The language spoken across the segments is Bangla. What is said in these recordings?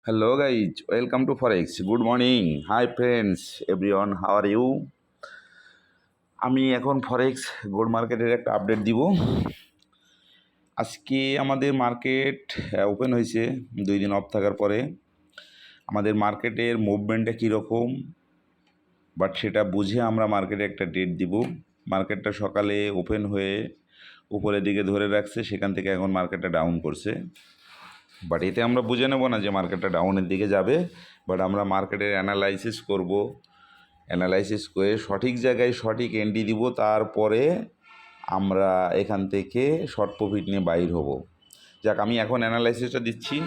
Hello guys, welcome to Forex. Good morning. Hi friends, everyone. How are you? আমি এখন ফরেক্স গোল্ড মার্কেটের একটা আপডেট দিব। আজকে আমাদের মার্কেট ওপেন হয়েছে 2 দিন অফ থাকার পরে। আমাদের মার্কেটের মুভমেন্টটা কীরকম বাট সেটা বুঝে আমরা মার্কেটে একটা ডেট দিব। মার্কেটটা সকালে ওপেন হয়ে উপরের দিকে ধরে রাখছে, সেখান থেকে এখন মার্কেটটা ডাউন করছে। বাট এতে আমরা বুঝে নেব না যে মার্কেটটা ডাউনের দিকে যাবে, বাট আমরা মার্কেটের অ্যানালাইসিস করব। অ্যানালাইসিস করে সঠিক জায়গায় সঠিক এন্ট্রি দিব, তারপরে আমরা এখান থেকে শর্ট প্রফিট নিয়ে বাইর হব। যাক, আমি এখন অ্যানালাইসিসটা দিচ্ছি।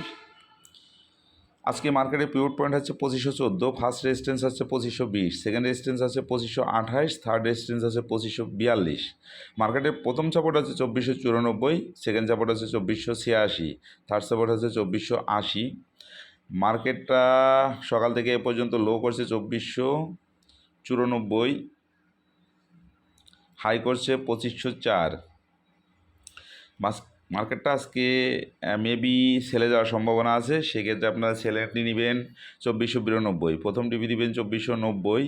আজকে মার্কেটের পিভট পয়েন্ট হচ্ছে 2514, ফার্স্ট রেজিস্ট্যান্স আছে 2520, সেকেন্ড রেজিস্ট্যান্স আছে 2528, থার্ড রেজিস্ট্যান্স আছে 2542। মার্কেটের প্রথম সাপোর্ট আছে 2494, সেকেন্ড সাপোর্ট আছে 2486, থার্ড সাপোর্ট আছে 2480। মার্কেটটা সকাল থেকে এ পর্যন্ত লো করছে 2494, হাই করছে 2504। মার্কেটটা আজকে মেবি সেলে যাওয়ার সম্ভাবনা আছে। সেক্ষেত্রে আপনারা সেলে এন্ট্রি নেবেন 2492, প্রথম টিভি দিবেন 2490,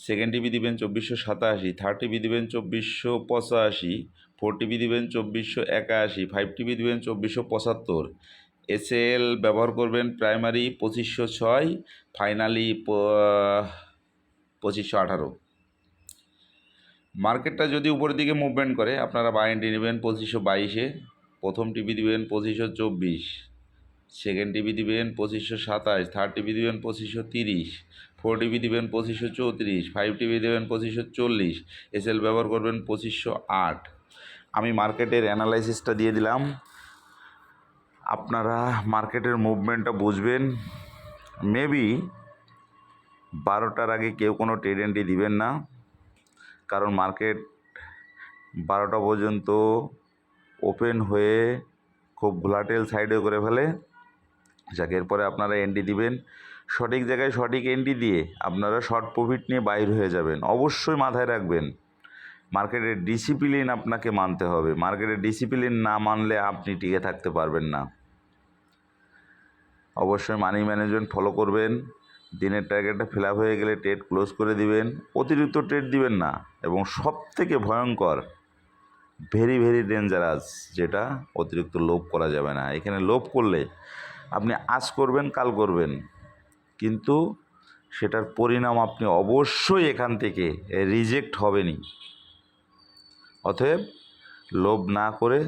সেকেন্ড টিভি দিবেন 2487, থার্ড টিভি দিবেন 2485, ফোর টিভি দিবেন 2481, ফাইভ টিভি দিবেন 2475। এসএল ব্যবহার করবেন প্রাইমারি 2506, ফাইনালি 2518। মার্কেটটা যদি উপরের দিকে মুভমেন্ট করে আপনারা বাই এন্ট্রি নেবেন 2522-এ, প্রথম টিভি দিবেন 2524, সেকেন্ড টিভি দিবেন 2527, থার্ড টিভি দিবেন 2530, ফোর টিভি দিবেন 2534, ফাইভ টিভি দেবেন 2540, এসএল ব্যবহার করবেন 2508। আমি মার্কেটের অ্যানালাইসিসটা দিয়ে দিলাম। আপনারা মার্কেটের মুভমেন্টটা বুঝবেন। মেবি 12টার আগে কেউ কোনো ট্রেড এন্ট্রি দিবেন না, কারণ মার্কেট 12টা পর্যন্ত ওপেন হয়ে খুব ভোলাটাইল সাইডে করে ফেলে। যাকে এরপরে আপনারা এন্ট্রি দিবেন, সঠিক জায়গায় সঠিক এন্ট্রি দিয়ে আপনারা শর্ট প্রফিট নিয়ে বাইর হয়ে যাবেন। অবশ্যই মাথায় রাখবেন, মার্কেটের ডিসিপ্লিন আপনাকে মানতে হবে। মার্কেটের ডিসিপ্লিন না মানলে আপনি টিকে থাকতে পারবেন না। অবশ্যই মানি ম্যানেজমেন্ট ফলো করবেন। দিনের টার্গেটটা ফিল আপ হয়ে গেলে ট্রেড ক্লোজ করে দিবেন, অতিরিক্ত ট্রেড দিবেন না। এবং সবথেকে ভয়ঙ্কর, ভেরি ভেরি ডেঞ্জারাস, যেটা অতিরিক্ত লোভ করা যাবে না। এখানে লোভ করলে আপনি আজ করবেন, কাল করবেন, কিন্তু সেটার পরিণাম আপনি অবশ্যই এখান থেকে রিজেক্ট হবেনই। অতএব লোভ না করে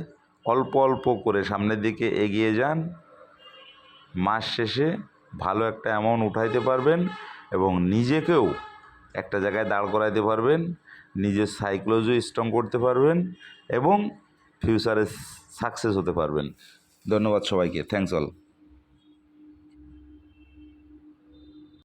অল্প অল্প করে সামনের দিকে এগিয়ে যান। মাস শেষে ভালো একটা অ্যামাউন্ট উঠাইতে পারবেন এবং নিজেকেও একটা জায়গায় দাঁড় করাইতে পারবেন, নিজের সাইকোলজি স্ট্রং করতে পারবেন এবং ফিউচারে সাকসেস হতে পারবেন। ধন্যবাদ সবাইকে। Thanks all.